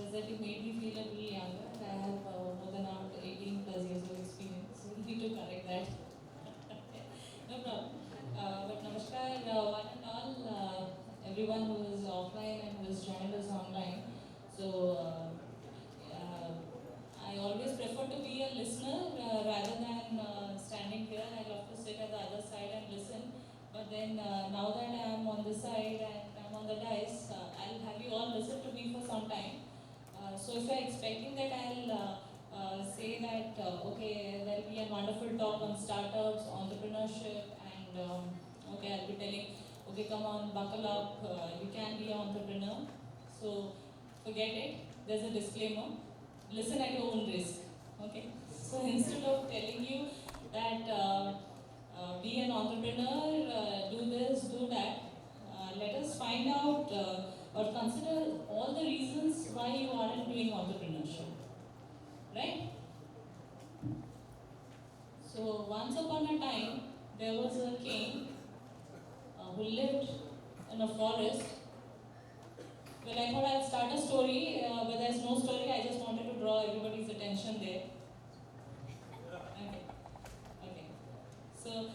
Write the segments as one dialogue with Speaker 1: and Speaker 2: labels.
Speaker 1: just that you made me feel a little younger. I have more than around 18 plus years of experience, so you need to correct that. No problem. But namaskar, one and all, everyone who is offline and who has joined us online. So, I always prefer to be a listener rather than standing here. I love to sit at the other side and listen. But then now that I am on this side and I'm on the dais, I'll have you all listen to me for some time. So if you're expecting that I'll say that, okay, there'll be a wonderful talk on startups, entrepreneurship, and okay, I'll be telling, okay, come on, buckle up, you can be an entrepreneur. So forget it, there's a disclaimer, listen at your own risk, okay? So instead of telling you that be an entrepreneur, do this, do that, let us find out or consider all the reasons why you aren't doing entrepreneurship, right? So once upon a time, there was a king who lived in a forest. Well, I thought I'd start a story, but there's no story. I just wanted to draw everybody's attention there. Okay. Okay. So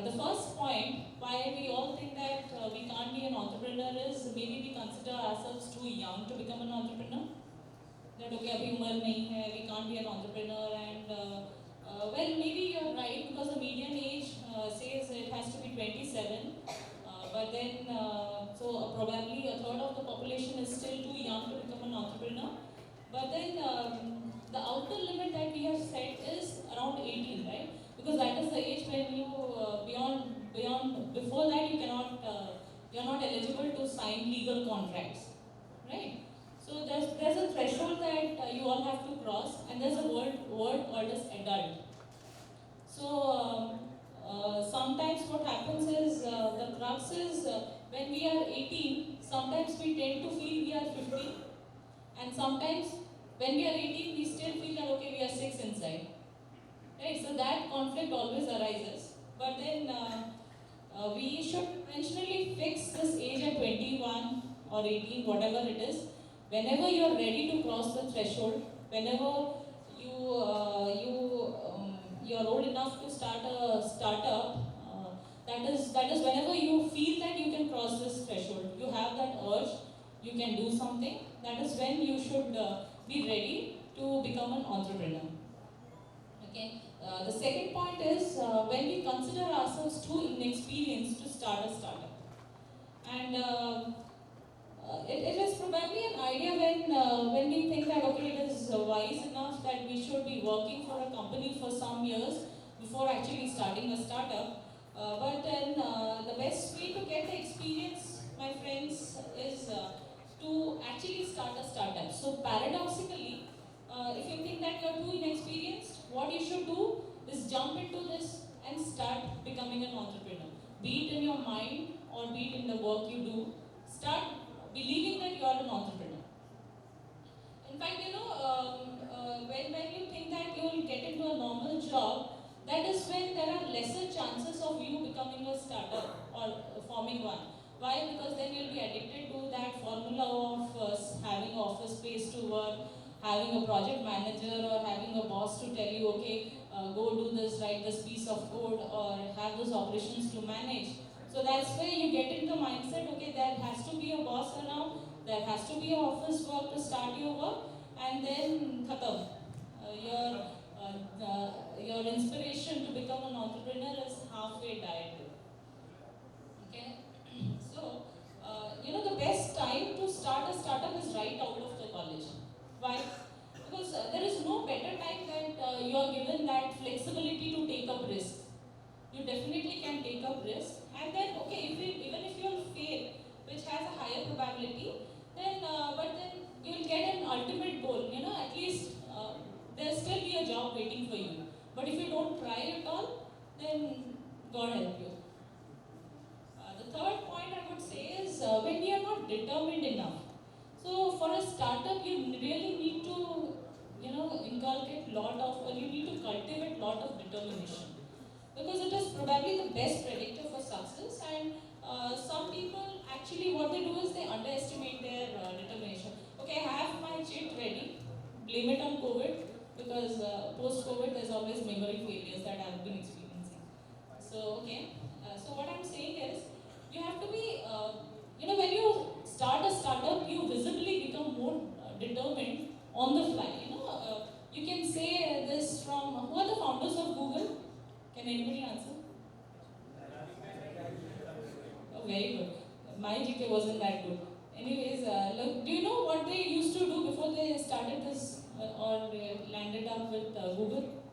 Speaker 1: the first point why we all think that we can't be an entrepreneur is maybe we consider ourselves too young to become an entrepreneur. That okay, abhi umar nahi hai, we can't be an entrepreneur, and well, maybe you're right because the median age says it has to be 27. But then, so probably a third of the population is still too young to become an entrepreneur. But then the outer limit that we have set is around 18, right? Because that is the age when you before that you cannot you're not eligible to sign legal contracts, right? So there's a threshold that you all have to cross, and there's a word called as adult. So sometimes what happens is the crux is when we are 18, sometimes we tend to feel we are 50, and sometimes when we are 18, we still feel that okay, we are 6 inside. Right? So that conflict always arises. But then we should intentionally fix this age at 21 or 18, whatever it is. Whenever you are ready to cross the threshold, whenever you are old enough to start a startup, that is whenever you feel that you can cross this threshold, you have that urge, you can do something. That is when you should be ready to become an entrepreneur. Okay. The second point is when we consider ourselves too inexperienced to start a startup, and it is probably an idea when we think that okay, it is wise enough that we should be working for a company for some years before actually starting a startup. But then the best way to get the experience, my friends, is to actually start a startup. So paradoxically, if you think that you're too inexperienced, what you should do is jump into this and start becoming an entrepreneur. Be it in your mind or be it in the work you do, start believing that you are an entrepreneur. In fact, when you think that you will get into a normal job, that is when there are lesser chances of you becoming a startup or forming one. Why? Because then you'll be addicted to that formula of having office space to work, having a project manager or having a boss to tell you, okay, go do this, write this piece of code or have those operations to manage. So that's where you get into mindset, okay, there has to be a boss around, there has to be an office work to start your work, and then khatam. Your inspiration to become an entrepreneur is halfway died. Okay, so the best time to start a startup is right out of the college. Why? Because there is no better time that you are given that flexibility to take up risks. You definitely can take up risks, and then okay, even if you will fail, which has a higher probability, then but then you will get an ultimate goal. At least there'll still be a job waiting for you. But if you don't try at all, then God help you. The third point I would say is when we are not determined enough. So for a startup, you really need to, inculcate lot of, or you need to cultivate lot of determination, because it is probably the best predictor for success. And some people actually what they do is they underestimate their determination. Okay, I have my chit Can anybody answer? Oh, very good. My GK wasn't that good. Anyways, look, do you know what they used to do before they started this or landed up with Google?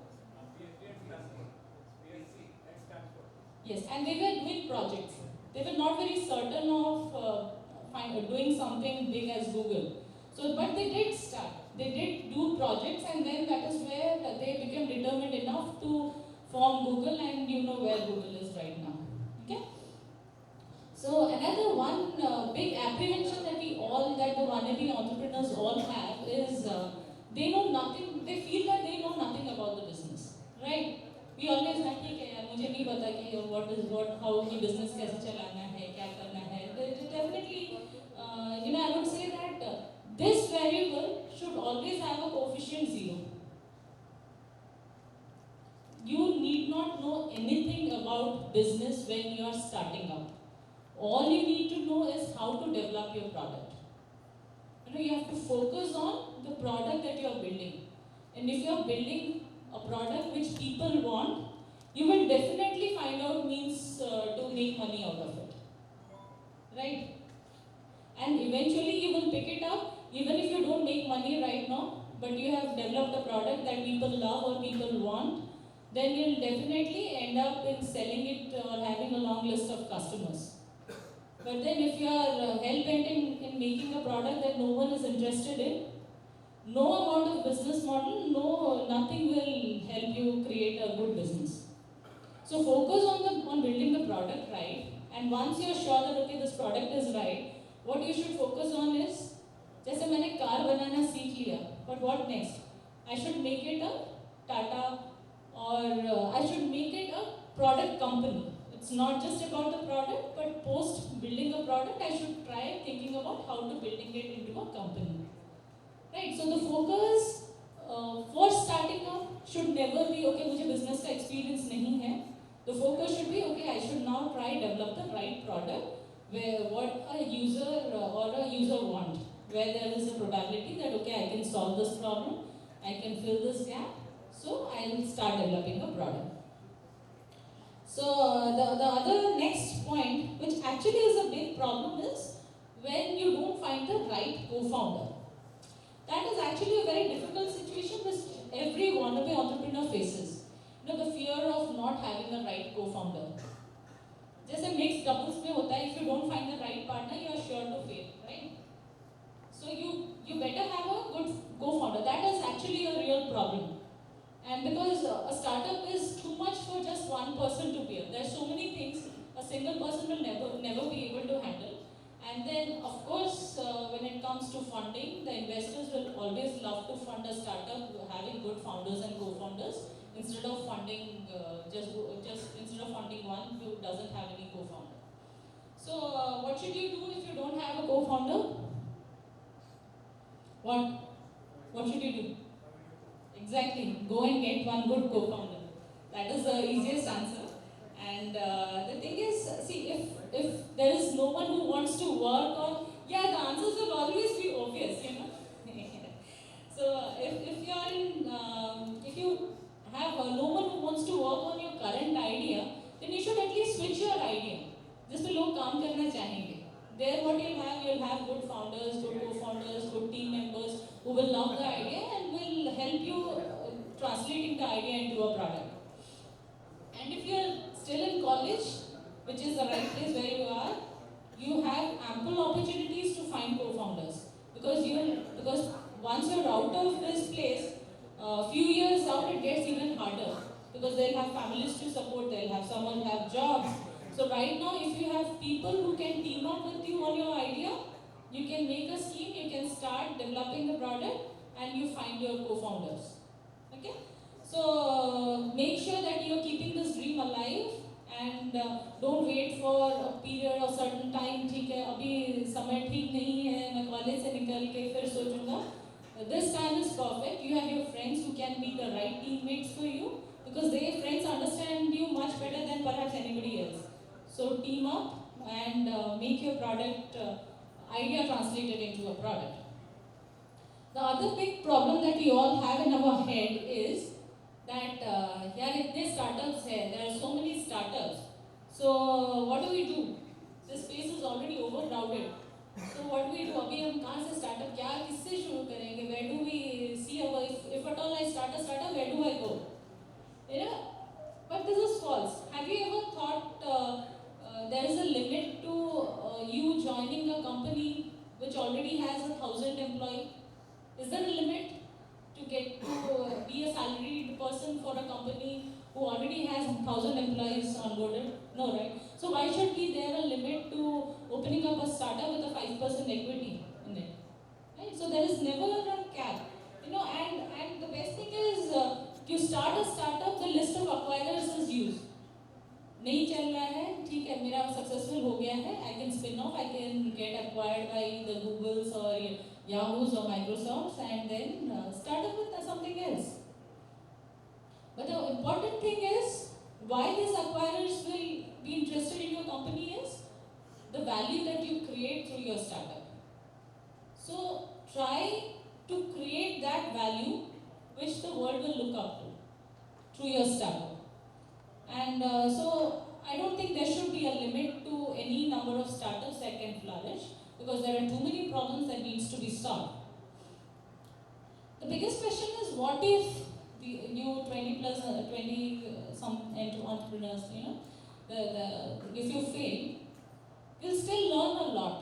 Speaker 1: Yes, and they were doing projects. They were not very certain of doing something big as Google. So, but they did start. They did do projects, and then that is where they became determined enough to form Google, and you know where Google is right now. Okay. So another one big apprehension that that the wannabe entrepreneurs all have is they know nothing. They feel that they know nothing about the business, right? We always like ठीक है यार मुझे नहीं पता कि how की business कैसे चलाना है क्या करना है. Definitely, I would say that this variable should always have a coefficient 0. You need not know anything about business when you are starting out. All you need to know is how to develop your product. You have to focus on the product that you are building. And if you are building a product which people want, you will definitely find out means to make money out of it. Right? And eventually you will pick it up, even if you don't make money right now, but you have developed a product that people love or people want, then you'll definitely end up in selling it or having a long list of customers. But then if you are hell-bent in making a product that no one is interested in, no amount of business model, nothing will help you create a good business. So focus on building the product right, and once you are sure that okay this product is right, what you should focus on is, जैसे मैंने car बनाना सीख लिया, but what next? I should make it a Tata, or I should make it a product company. It's not just about the product, but post building a product, I should try thinking about how to building it into a company. Right? So the focus for starting up should never be okay. मुझे business का experience नहीं है. The focus should be okay. I should now try develop the right product where what a user or a user want, where there is a probability that okay I can solve this problem, I can fill this gap. So I will start developing a product. So the other next point, which actually is a big problem, is when you don't find the right co-founder. That is actually a very difficult situation which every wannabe entrepreneur faces. The fear of not having a right co-founder. जैसे mixed couples में होता है, if you don't find the right partner, you are sure to fail, right? So you better have a good co-founder. That is actually a real problem. And because a startup is too much for just one person to bear. There are so many things a single person will never be able to handle. And then, of course, when it comes to funding, the investors will always love to fund a startup having good founders and co-founders instead of funding instead of funding one who doesn't have any co-founder. So, what should you do if you don't have a co-founder? What should you do? Exactly. Go and get one good co-founder. That is the easiest answer. And the thing is, see, if there is no one who wants to work on, the answers will always be obvious, So if you are if you have no one who wants to work on your current idea, then you should at least switch your idea. Just to लोग काम करना चाहेंगे. There what you'll have good founders, good co-founders, good team members who will love the idea and will help you translating the idea into a product. And if you're still in college, which is the right place where you are, you have ample opportunities to find co-founders. Because once you're out of this place, a few years out it gets even harder. Because they'll have families to support, they'll have someone who have jobs. So right now, if you have people who can team up with you on your idea, you can make a scheme, you can start developing the product, and you find your co-founders. Okay? So make sure that you are keeping this dream alive and don't wait for a period or certain time. ठीक है, अभी समय ठीक नहीं है, मैं college से निकल के फिर सोचूंगा. This time is perfect. You have your friends who can be the right teammates for you because their friends understand you much better than perhaps anybody else. So team up and make your product idea translated into a product. The other big problem that we all have in our head is that यार इतने startups है, there are so many startups. So what do we do? This space is already overcrowded. So what do we do? अभी हम कहाँ से startup क्या किससे शुरू करेंगे? Where do we see our if at all I start a startup, where do I go? You know, but this is false. Have you ever thought there is a limit to you joining a company which already has 1,000 employees? Is there a limit to get to be a salaried person for a company who already has 1,000 employees onboarded? No, right? So why should be there a limit to opening up a startup with a 5% equity in it? Right? So there is never a cap. You know, and the best thing is you start a startup, the list of acquirers is used. नहीं चल रहा है, ठीक है, मेरा successful हो गया है, I can spin off, I can get acquired by the Googles or Yahoos or Microsofts and then start up with something else. But the important thing is, why these acquirers will be interested in your company is the value that you create through your startup. So try to create that value which the world will look up to through your startup. And so I don't think there should be a limit to any number of startups that can flourish because there are too many problems that needs to be solved. The biggest question is, what if the new 20 plus 20 some entrepreneurs, you know, if you fail, you'll still learn a lot.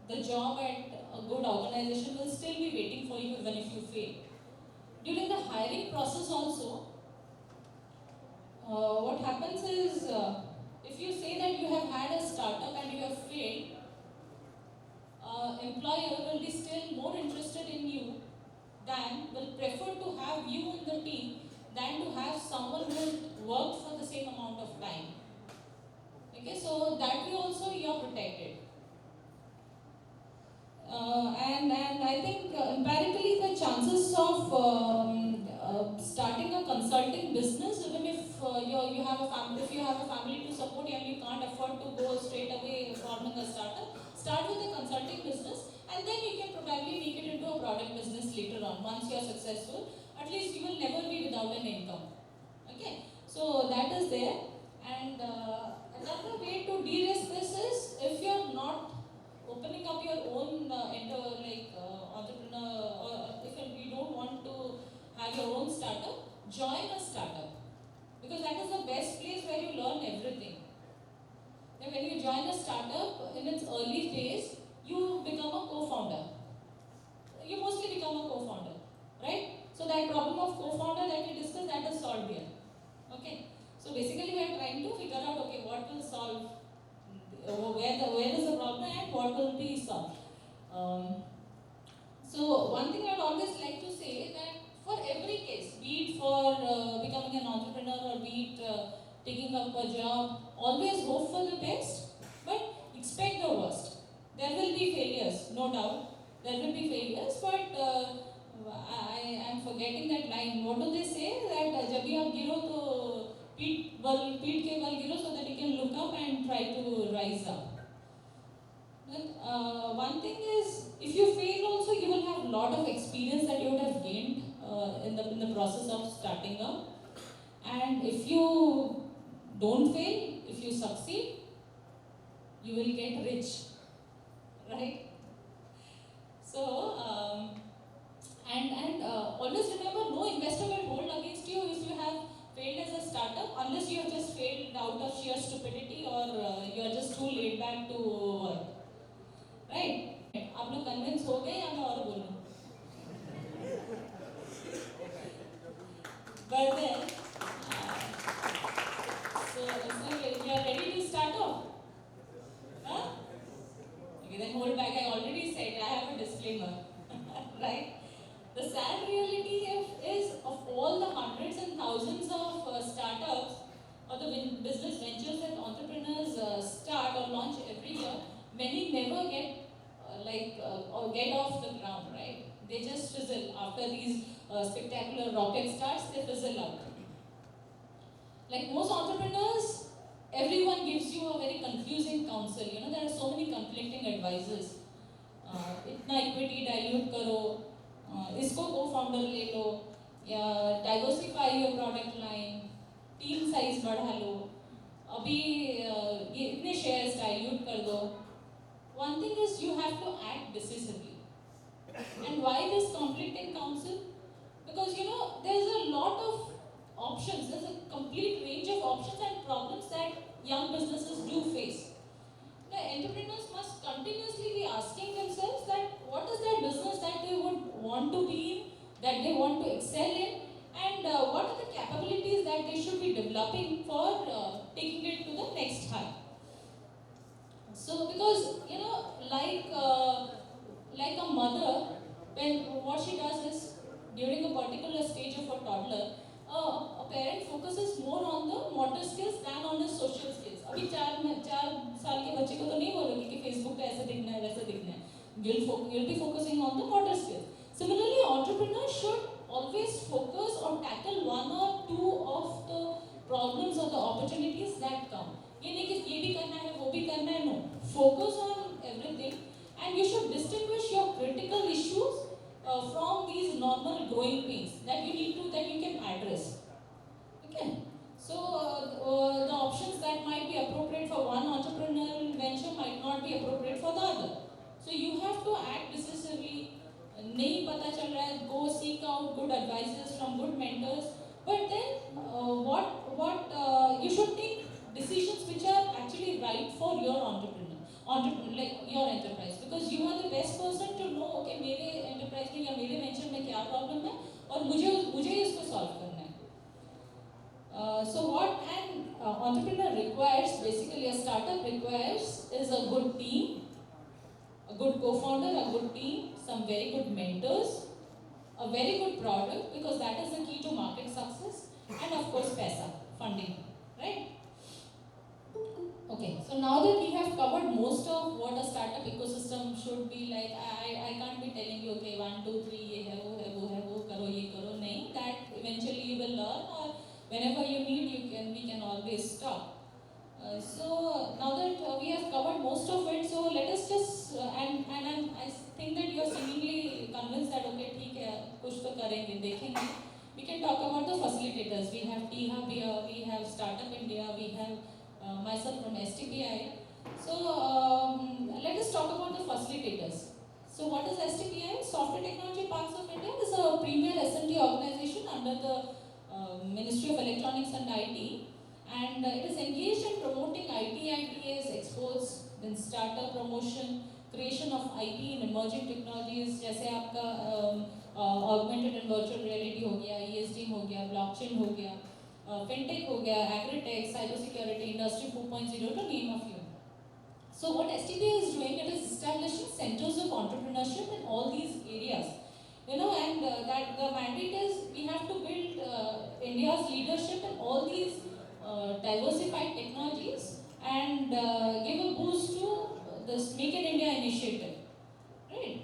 Speaker 1: The job at a good organization will still be waiting for you even if you fail. During the hiring process also, what happens is, if you say that you have had a startup and you have failed, employer will be still more interested in you will prefer to have you in the team than to have someone who has worked for the same amount of time. Okay, so that way also you are protected. And I think empirically the chances of starting a consulting business, even if you have a family, if you have a family to support you and you can't afford to go straight away forming a startup, start with a consulting business and then you can probably make it into a product business later on. Once you are successful, at least you will never be without an income. Okay, so that is there. And another way to de-risk this is, if you are not opening up your own entrepreneur, or if you don't want to have your own startup, join a startup, because that is the best place where you learn everything. Now, when you join a startup in its early phase, you become a co-founder. You mostly become a co-founder, right? So that problem of co-founder that we discussed, that is solved here. Okay. So basically, we are trying to figure out, okay, what will solve, where is the problem and what will be solved. So one thing I would always like to say that for every case, be it for becoming an entrepreneur or be it taking up a job, always hope for the best, but expect the worst. There will be failures, no doubt. There will be failures, but I am forgetting that line. What do they say? That जब भी आप गिरो तो पीठ के बल गिरो, so that you can look up and try to rise up. But one thing is, if you fail also, you will have a lot of experience that you would have gained in the process of starting up. And if you don't fail, if you succeed, you will get rich, right? So always remember, no investor will hold against you if you have failed as a startup, unless you have just failed out of sheer stupidity or you are just too laid back to work, right? आप लोग convince हो गए या मैं और बोलूं? But then, so you are ready to start off? Huh? Okay, then hold back. I already said I have a disclaimer, right? The sad reality is, of all the hundreds and thousands of startups or the business ventures that entrepreneurs start or launch every year, many never get or get off the ground, right? They just fizzle. After these spectacular rocket starts, they fizzle out. Like most entrepreneurs, everyone gives you a very confusing counsel. You know, there are so many conflicting advices. Itna equity dilute karo, इसको को founder ले लो, या diversify your product line, team size बढ़ा लो, अभी ये इतने shares dilute कर दो. One thing is you have to act decisively. And why this conflict in council? Because there's a lot of options, there's a complete range of options and problems that young businesses do face. The entrepreneurs must continuously be asking themselves that what is that business that they would want to be in, that they want to excel in, and what are the capabilities that they should be developing for taking it to the next height. So, because like a mother, when what she does is during a particular stage of a toddler, a parent focuses more on the motor skills than on his social skills. अभी 4 साल के बच्चे को तो नहीं बोलोगे कि Facebook पे ऐसे दिखना है वैसे दिखना है. You'll be focusing on the motor skills. Similarly, entrepreneurs should always focus or tackle one or two of the problems or the opportunities that come. ये नहीं कि ये भी करना है वो भी करना है, no. Focus on everything, and you should distinguish your critical issues from these normal growing pains that you can address. Okay. So the options that might be appropriate for one entrepreneurial venture might not be appropriate for the other. So you have to act decisively. नहीं पता चल रहा है, go seek out good advices from good mentors. But then what you should take decisions which are actually right for your entrepreneur, like your enterprise, because you are the best person to know, okay, मेरे enterprise में या मेरे venture में क्या problem है और मुझे इसको solve करना है. So what an entrepreneur requires, basically a startup requires, is a good team, a good co-founder, a good team, some very good mentors, a very good product, because that is the key to market success, and of course paisa, funding, right? Okay, so now that we have covered most of what a startup ecosystem should be like, I can't be telling you, okay, 1, 2, 3, ये है वो करो ये करो, नहीं. That eventually you will learn, or whenever you need, we can always stop. So now that we have covered most of it, so let us just I think that you are seemingly convinced that okay, ठीक है, कुछ तो करेंगे, देखेंगे. We can talk about the facilitators. We have T-Hub here, we have Startup India, we have myself from STPI. So let us talk about the facilitators. So what is STPI? Software Technology Parks of India is a premier S&T organization under the Ministry of Electronics and IT, and it is engaged in promoting IT, ITAs, exports, then startup promotion, creation of IP in emerging technologies, जैसे आपका augmented and virtual reality हो गया, ESD हो गया, blockchain हो गया, fintech हो गया, agritech, cyber security, industry 4.0, to name a few. So what STPI is doing, it is establishing centers of entrepreneurship in all these areas. And that the mandate is we have to build India's leadership in all these diversified technologies and give a boost to this Make in India initiative, right?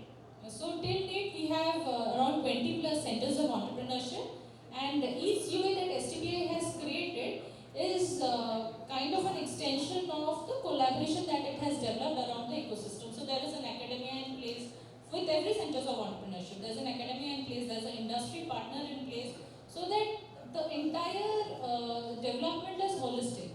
Speaker 1: So till date we have around 20 plus centers of entrepreneurship, and each UA that STPI has created is kind of an extension of the collaboration that it has developed around the ecosystem. So there is an academia in place with every centers of entrepreneurship. There's an academia in place, there's an industry partner in place, so that the entire development is holistic.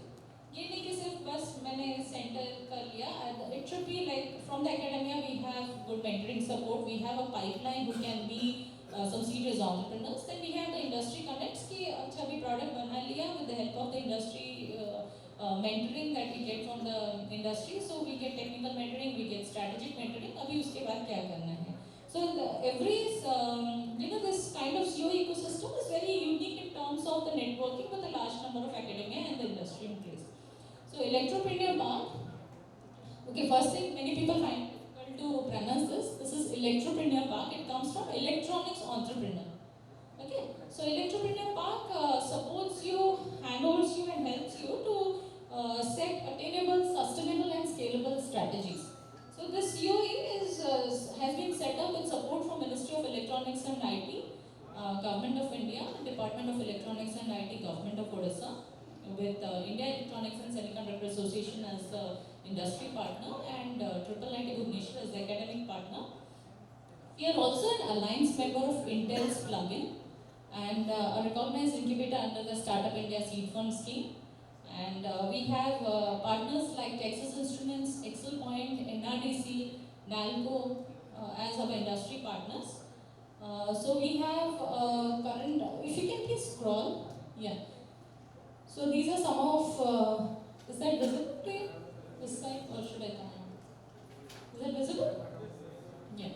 Speaker 1: ये नहीं कि सिर्फ बस मैंने centre कर लिया. It should be like from the academia we have good mentoring support, we have a pipeline who can be some serious entrepreneurs. Then we have the industry connects कि अच्छा भी product बना लिया with the help of the industry mentoring that we get from the industry. So we get technical mentoring, we get strategic mentoring. अभी उसके बाद क्या करना है? So this kind of CEO ecosystem is very unique in terms of the networking with a large number of academia and the industry in place. So Electropreneur Park. Okay, first thing, many people find it difficult to pronounce this. This is Electropreneur Park. It comes from electronics entrepreneur. Okay, so Electropreneur Park supports you, handholds you, and helps you to set attainable, sustainable, and scalable strategies. So this COE has been set up with support from Ministry of Electronics and IT, Government of India, Department of Electronics and IT, Government of Odisha, with India Electronics and Semiconductor Association as the industry partner, and IIIT Bhubaneswar as the academic partner. We are also an alliance member of Intel's plugin and a recognized incubator under the Startup India Seed Fund scheme. And we have partners like Texas Instruments, Excel Point, NRDC, NALCO as our industry partners. So we have current, if you can please scroll, yeah. So these are some of, is that visible to you? This side, or should I come on? Is that visible? Yeah.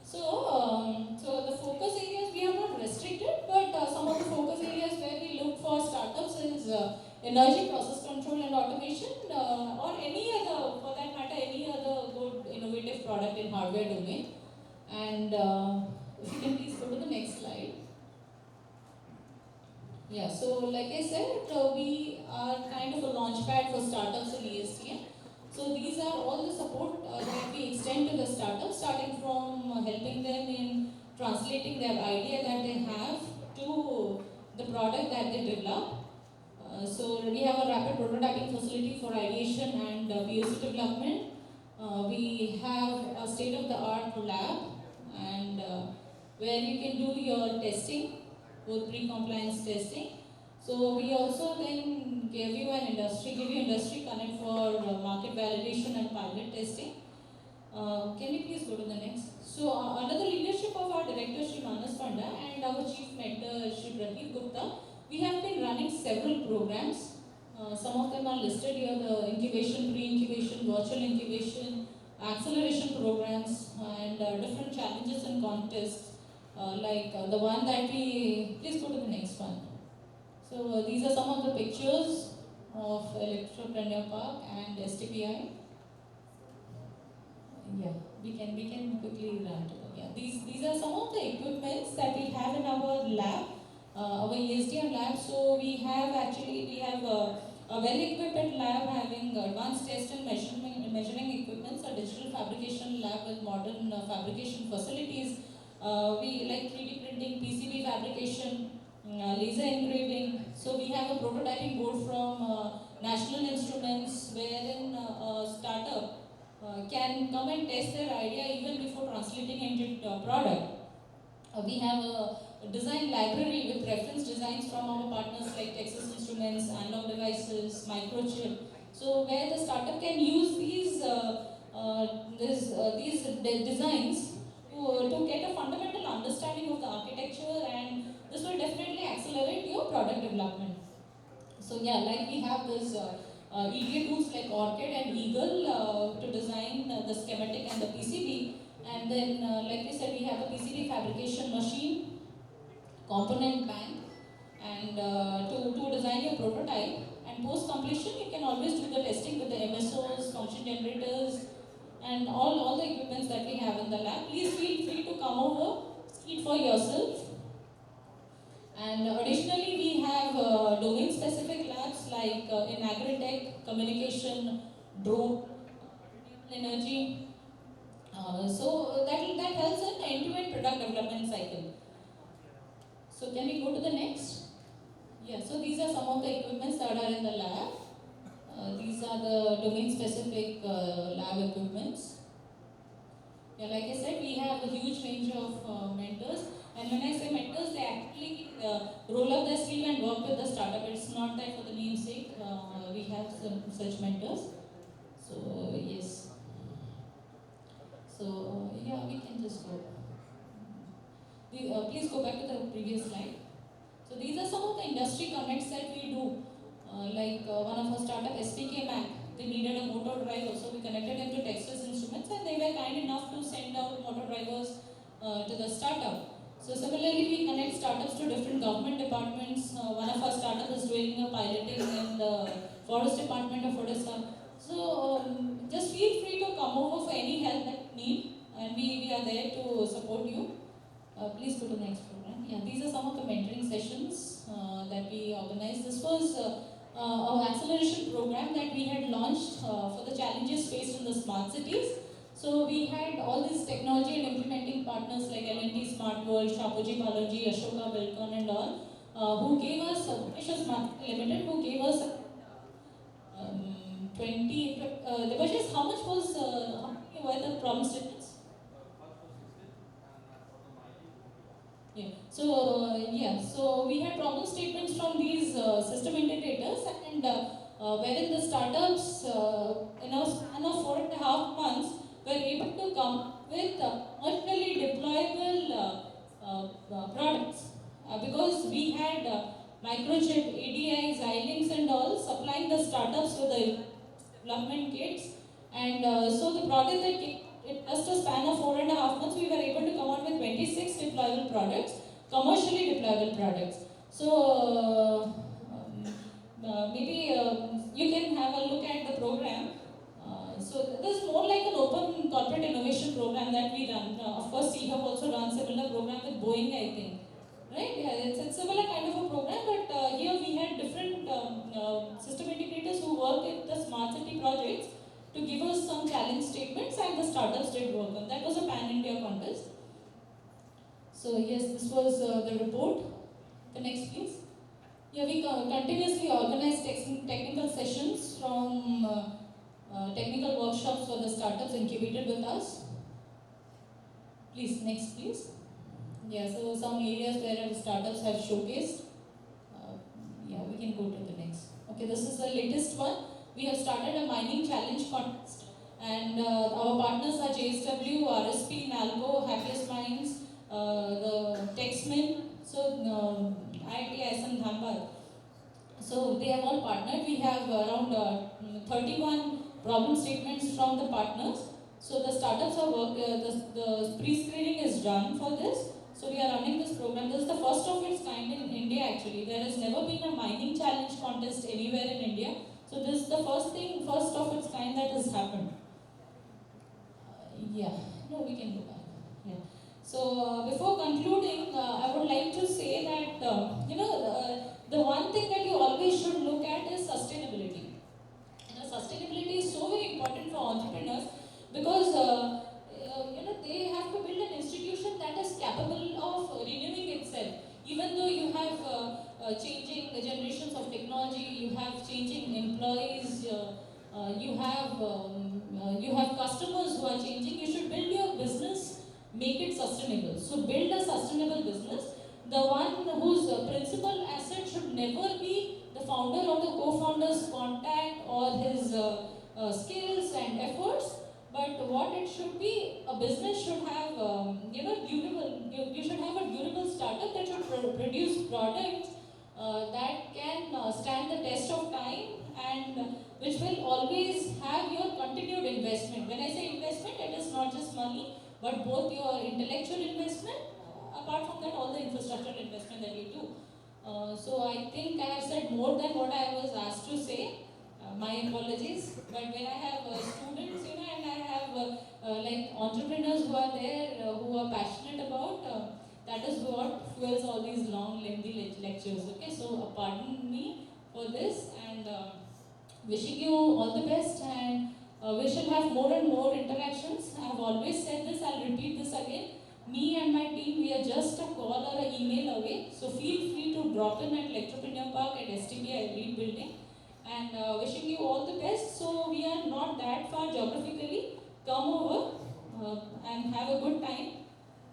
Speaker 1: So the focus areas we are not restricted, but some of the focus areas where we look for startups is energy process control and automation, or any other, for that matter, any other good innovative product in hardware domain. And if you can please go to the next slide. Yeah, so like I said, we are kind of a launchpad for startups in ESTM. So these are all the support that we extend to the startups, starting from helping them in translating their idea that they have to the product that they develop. So we have a rapid prototyping facility for ideation and POC development. We have a state-of-the-art lab and where you can do your testing, both pre-compliance testing. So we also then give you industry connect for market validation and pilot testing. Can you please go to the next? So under the leadership of our director Shri Manas Panda and our chief mentor Shri Pradeep Gupta, we have been running several programs. Some of them are listed here: the incubation, pre-incubation, virtual incubation, acceleration programs, and different challenges and contests. Like the one that we, please go to the next one. So these are some of the pictures of Electropreneur Park and STPI. Yeah, we can quickly run to them. Yeah, these are some of the equipments that we have in our lab, our ESDM lab. So we have a well-equipped lab having advanced test and measuring equipments, a digital fabrication lab with modern fabrication facilities. We like 3D printing, PCB fabrication, laser engraving. So we have a prototyping board from National Instruments, wherein a startup can come and test their idea even before translating into product. We have a design library with reference designs from our partners like Texas Instruments, Analog Devices, Microchip. So where the startup can use these designs to get a fundamental understanding of the architecture, and this will definitely accelerate your product development. So yeah, like we have this EDA tools like Orchid and Eagle to design the schematic and the PCB. And then, like we said, we have a PCB fabrication machine, component bank, and to design your prototype. And post completion, you can always do the testing with the MSOs, function generators, and all the equipments that we have in the lab. Please feel free to come over, see it for yourself. And additionally, we have domain-specific labs like in agri-tech, communication, drone, energy. So that helps in end-to-end product development cycle. So can we go to the next? Yeah. So these are some of the equipments that are in the lab. These are the domain-specific lab equipments. Yeah, like I said, we have a huge range of mentors. And when I say mentors, they actually roll up their sleeve and work with the startup. It's not that for the namesake. We have some such mentors. So yes. So yeah, we can just go. Please go back to the previous slide. So these are some of the industry connects that we do. One of our startup, SPK Mac, they needed a motor driver, so we connected them to Texas Instruments, and they were kind enough to send out motor drivers to the startup. So similarly, we connect startups to different government departments. One of our startups is doing a piloting in the Forest Department of Odisha. So just feel free to come over for any help that you need, and we are there to support you. Please go to the next program. Yeah, these are some of the mentoring sessions that we organized. This was our acceleration program that we had launched for the challenges faced in the smart cities. So we had all these technology and implementing partners like L&T Smart World, Shapoorji Pallonji, Ashoka Buildcon and all, who gave us, Bhubaneswar Smart Limited, who gave us 20, Debashish, how much was, how many were the problem statements? Yeah. So we had problem statements from these system integrators, and wherein the startups in a span of 4.5 months were able to come with commercially deployable products, because we had microchip, ADI, Xilinx and all supplying the startups with the development kits, and so the product that came in just a span of 4.5 months, we were able to come out with 26 deployable products, commercially deployable products. So maybe you can have a look at the program. So this is more like an open corporate innovation program that we run. Of course, we have also run similar program with Boeing, I think. Right? Yeah, it's similar kind of a program, but here we had different system integrators who work with the smart city projects to give us some challenge statements, and the startups did work on. That was a pan-India contest. So yes, this was the report. The next, please. Yeah, we continuously organize technical sessions from technical workshops for the startups incubated with us. Please, next, please. Yeah, so some areas where the startups have showcased. Yeah, we can go to the next. Okay, this is the latest one. We have started a mining challenge contest, and our partners are JSW, RSP, Nalco, Happiest Minds, the Texmin, so IIT ISM Dhanbad. So they have all partnered. We have around 31 problem statements from the partners. So the startups are the pre-screening is done for this. So we are running this program. This is the first of its kind in India actually. There has never been a mining challenge contest anywhere in India. So this is the first of its kind that has happened. Yeah, no, we can go back. Yeah. So before concluding, I would like to say that the one thing that you always should look at is sustainability. Sustainability is so very important for entrepreneurs, because they have to build an institution that is capable of renewing itself. Even though you have changing generations of technology, you have changing employees, you have customers who are changing. You should build your business, make it sustainable. So build a sustainable business. The one whose principal asset should never be the founder or the co-founder's contact or his skills and efforts, but what it should be, a business should have, durable. You should have a durable startup that should produce products that can stand the test of time, and which will always have your continued investment. When I say investment, it is not just money, but both your intellectual investment, apart from that, all the infrastructure investment that you do. So I think I have said more than what I was asked to say. My apologies. But when I have students, and I have like entrepreneurs who are there, who are passionate about, that is what fuels all these long, lengthy lectures. Okay, so pardon me for this, and wishing you all the best, and we shall have more and more interactions. I have always said this, I'll repeat this again. Me and my team, we are just a call or an email away. So feel free to drop in at Electropreneur Park at STBI Elite Building. And wishing you all the best. So we are not that far geographically. Come over and have a good time.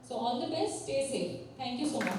Speaker 1: So all the best. Stay safe. Thank you so much.